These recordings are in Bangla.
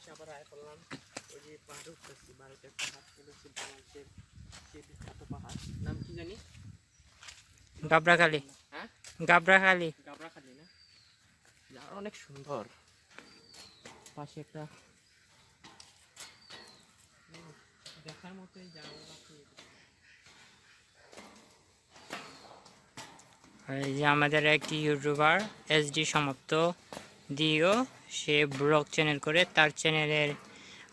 এসে আবার আয় করলাম ওই যে পাহাড়ে উঠতেছি, ভারতের পাহাড়, এটা হচ্ছে বাংলাদেশের সেই বিখ্যাত পাহাড়, নাম কি জানি? গাবড়াখালি। হ্যাঁ, গাবড়াখালি। গাবড়াখালি না? জায়গাটা অনেক সুন্দর, পাশে একটা দেখার মতোই জায়গা। এই যে আমাদের একটি ইউটিউবার এসডি সমাপ্ত দিও, সে ব্লগ চ্যানেল করে, তার চ্যানেলের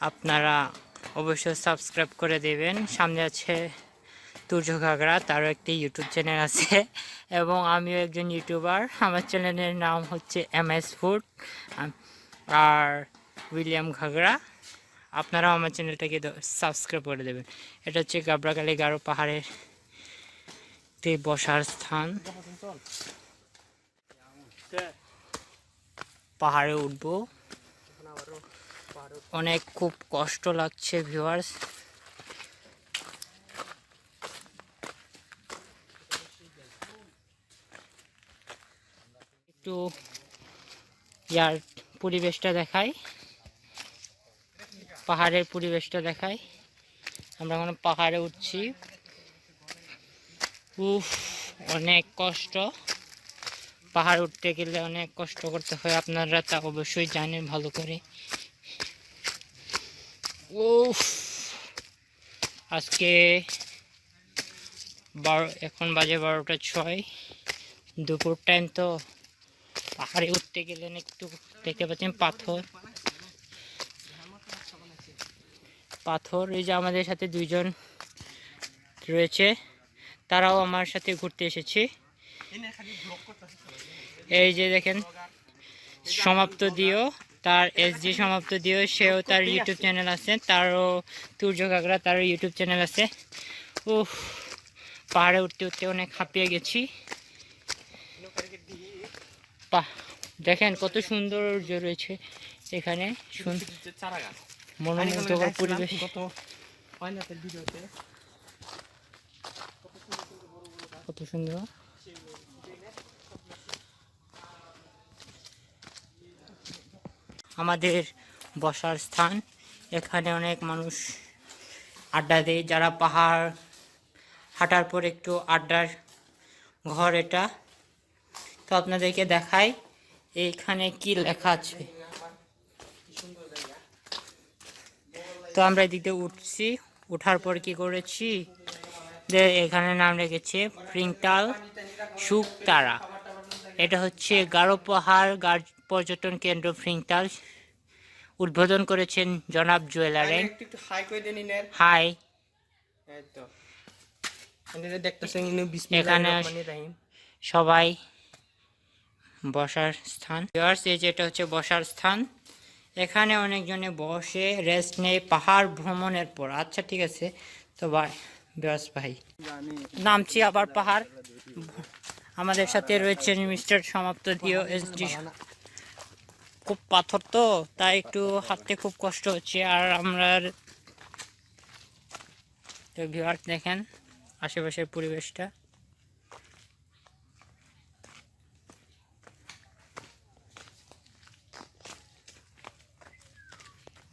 আপনারা অবশ্যই সাবস্ক্রাইব করে দেবেন। সামনে আছে তুর্য ঘাগড়া, তারও একটি ইউটিউব চ্যানেল আছে এবং আমিও একজন ইউটিউবার। আমার চ্যানেলের নাম হচ্ছে MS ফুড আর উইলিয়াম ঘাগড়া। আপনারাও আমার চ্যানেলটাকে সাবস্ক্রাইব করে দেবেন। এটা হচ্ছে গাবড়াখালি গারো পাহাড়ের বসার স্থান। পাহাড়ে উঠবো, অনেক খুব কষ্ট লাগছে ভিউয়ার্স। একটু ইয়ার পরিবেশটা দেখাই, পাহাড়ের পরিবেশটা দেখাই। আমরা এখন পাহাড়ে উঠছি। উফ, অনেক কষ্ট। পাহাড় উঠতে গেলে অনেক কষ্ট করতে হয়, আপনারা তা অবশ্যই জানেন ভালো করে। উফ, আজকে এখন বাজে 12টা 6, দুপুর টাইম তো। পাহাড়ে উঠতে গেলে একটু দেখতে পাচ্ছেন পাথর পাথর। এই যে আমাদের সাথে দুইজন রয়েছে, তারাও আমার সাথে ঘুরতে এসেছে। এই যে দেখেন সমাপ্ত দিও, তার এসডি সমাপ্ত দিও, সেও তার ইউটিউব চ্যানেল আছে, তারও তুর্য ঘাগড়া, তারও ইউটিউব চ্যানেল আছে। উফ, পাহাড়ে উঠতে উঠতে অনেক হাঁপিয়ে গেছি। দেখেন কত সৌন্দর্য রয়েছে এখানে, মনোমুগ্ধকর পরিবেশ। কত সুন্দর। আমাদের বসার স্থান, এখানে অনেক মানুষ আড্ডা দেয়, যারা পাহাড় হাঁটার পর একটু আড্ডার ঘর এটা। তো আপনাদেরকে দেখাই এইখানে কি লেখা আছে। তো আমরা এদিকে উঠছি, উঠার পর কি করেছি, যে এখানে নাম রেখেছে ফ্রিংতাল শুকতারা। এটা হচ্ছে গারো পাহাড় পর্যটন কেন্দ্র ফ্রিংতাল। উদ্বোধন করেছেন জনাব জুয়েলারে। হাই। এখানে সবাই বসার স্থান। এই যেটা হচ্ছে বসার স্থান, এখানে অনেকজনে বসে রেস্ট নেই পাহাড় ভ্রমণের পর। আচ্ছা ঠিক আছে, তো ভাই বিয়াস ভাই নামছি আবার পাহাড়। আমাদের সাথে রয়েছেন মিস্টার সমাপ্ত দিও এসডি। খুব পাথর তো, তাই একটু হাঁটতে খুব কষ্ট হচ্ছে। আর আমরা ভিউয়ার্স দেখেন আশেপাশের পরিবেশটা,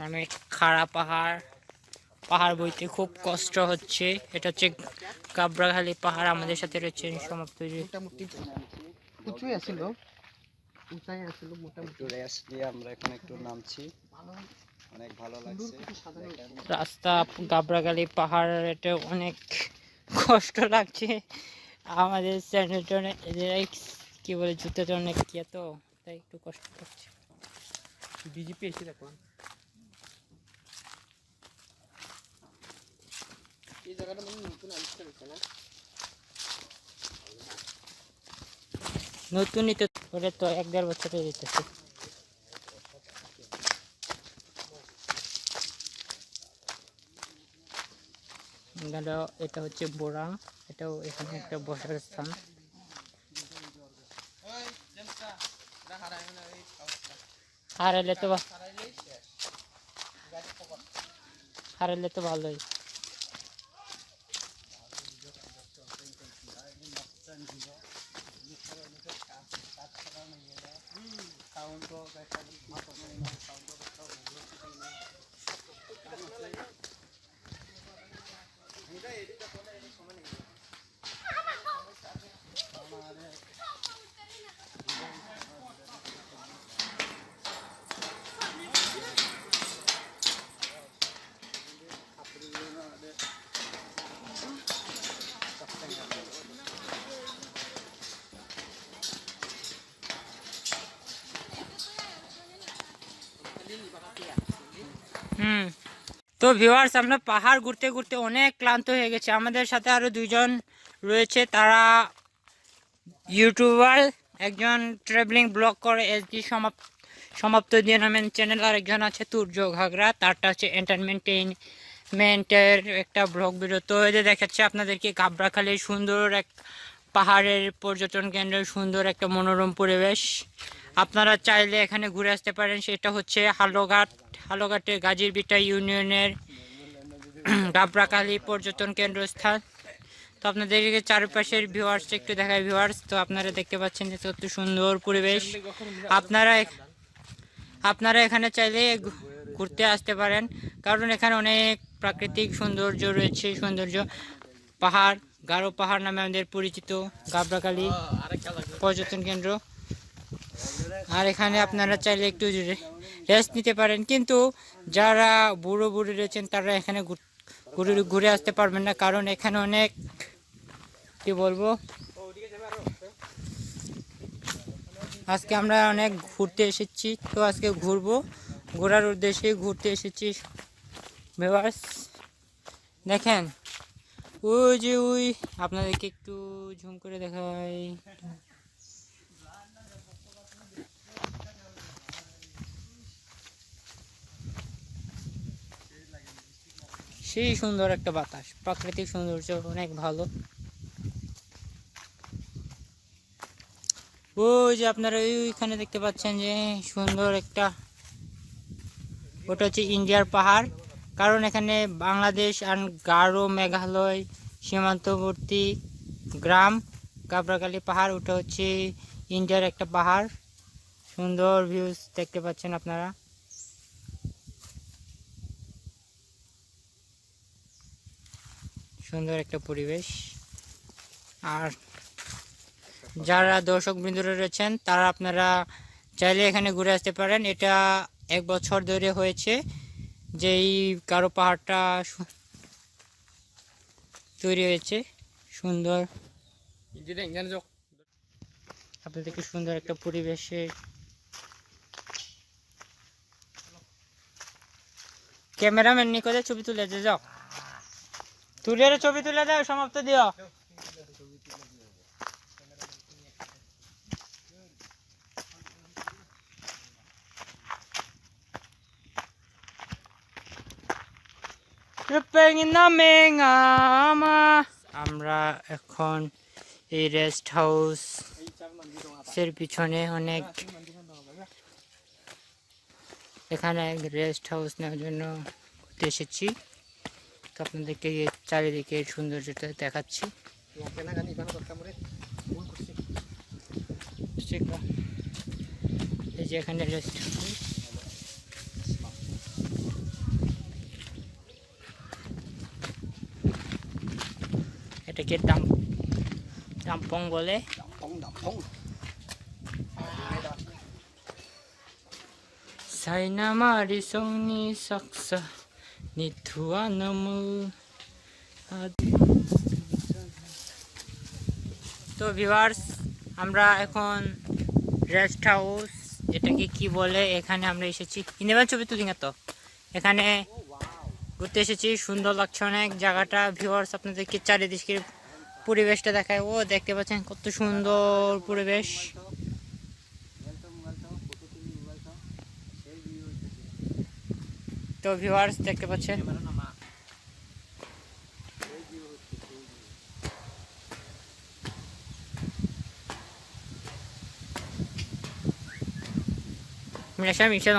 অনেক খাড়া পাহাড়, পাহাড় বইতে খুব কষ্ট হচ্ছে। এটা হচ্ছে গাবড়াখালি পাহাড়। আমাদের সাথে রয়েছে সমাপ্ত। আমরা এখন একটু নামছি, অনেক ভালো লাগছে রাস্তা। গাবড়াখালি পাহাড়, এটা অনেক কষ্ট লাগছে। আমাদের চ্যানেলটা কি বলে, জুতোটা অনেক ইয়ে তো, তাই একটু কষ্ট লাগছে। বিজেপি এসে দেখলাম এই জায়গাটা মানে নতুন আবিষ্কার হচ্ছে না? নতুনই তো, করে তো 1-1.5 বছর হয়ে যেতেছে। এটা হচ্ছে বোরাং, এটাও এখানে একটা বসার স্থান। হারাইলে তো ভালোই। হুম। তো ভিউয়ার্স, আমরা পাহাড় ঘুরতে ঘুরতে অনেক ক্লান্ত হয়ে গেছে। আমাদের সাথে আরো দুইজন রয়েছে, তারা ইউটিউবার, একজন ট্রাভেলিং ব্লগ করে এসডি সমাপ্ত দিয়ে নামের চ্যানেল, আর একজন আছে তুর্য ঘাগরা, তারটা হচ্ছে এন্টারটেইনমেন্টের একটা ব্লগ ভিডিও। তো এই যে দেখাচ্ছে আপনাদেরকে গাবড়াখালীর সুন্দর এক পাহাড়ের পর্যটন কেন্দ্রের সুন্দর একটা মনোরম পরিবেশ। আপনারা চাইলে এখানে ঘুরে আসতে পারেন। সেটা হচ্ছে হালুঘাটের গাজীরবিটা ইউনিয়নের গাবড়াখালী পর্যটন কেন্দ্র স্থান। তো আপনাদেরকে চারপাশের ভিউয়ার্স একটু দেখায় ভিউয়ার্স। তো আপনারা দেখতে পাচ্ছেন যে কত সুন্দর পরিবেশ। আপনারা এখানে চাইলে ঘুরতে আসতে পারেন, কারণ এখানে অনেক প্রাকৃতিক সৌন্দর্য রয়েছে। পাহাড়, গারো পাহাড় নামে আমাদের পরিচিত গাবড়াখালী পর্যটন কেন্দ্র। আর এখানে আপনারা চাইলে একটু রেস্ট নিতে পারেন, কিন্তু যারা বুড়ো বুড়ি রয়েছেন তারা এখানে ঘুরে আসতে পারবেন না, কারণ এখানে অনেক কি বলবো, আজকে আমরা অনেক ঘুরতে এসেছি। তো আজকে ঘোরার উদ্দেশ্যে ঘুরতে এসেছি ভিউয়ার্স। দেখেন ওই যে আপনাদেরকে একটু ঝুম করে দেখাই। সেই সুন্দর একটা বাতাস, প্রাকৃতিক সৌন্দর্য অনেক ভালো। ওই যে আপনারা ওইখানে দেখতে পাচ্ছেন যে সুন্দর একটা, ওটা হচ্ছে ইন্ডিয়ার পাহাড়, কারণ এখানে বাংলাদেশ আর গারো মেঘালয় সীমান্তবর্তী গ্রাম গাবড়াখালী পাহাড়। ওটা হচ্ছে ইন্ডিয়ার একটা পাহাড়। সুন্দর ভিউজ দেখতে পাচ্ছেন আপনারা। সুন্দর একটা পরিবেশ। আর যারা দর্শক বৃন্দরা রয়েছেন তারা আপনারা চাইলে এখানে ঘুরে আসতে পারেন। এটা 1 বছর ধরে হয়েছে যে এই গারো পাহাড়টা তৈরি হয়েছে। সুন্দর আপনাদেরকে সুন্দর একটা পরিবেশে ক্যামেরাম্যান নিকটে ছবি তুলে যাও, ছবি তুলে দাও, সমাপ্ত দিও। আমরা এখন এই রেস্ট হাউস এর পিছনে অনেক, এখানে রেস্ট হাউস নেওয়ার জন্য ঘুরতে এসেছি। তো আপনাদেরকে চারিদিকে সৌন্দর্যটা দেখাচ্ছি। এই যে এখানে রেস্ট হাউস, এটাকে ডাম্পং বলে। সাইনামারি সংনি সাকসা নিথুয়া নমু। তো ভিউয়ার্স, আমরা এখন রেস্ট হাউস, এটাকে কি বলে, এখানে আমরা এসেছি। ইন্ডিয়ান ছবি তুলি না তো, এখানে ঘুরতে এসেছি। সুন্দর লাগছে অনেক জায়গাটা ভিউয়ার্স। আপনাদেরকে চারিদিকের পরিবেশটা দেখায়। ও দেখতে পাচ্ছেন কত সুন্দর পরিবেশ। তো ভিউয়ার্স দেখতে পাচ্ছেন মিশা মিশা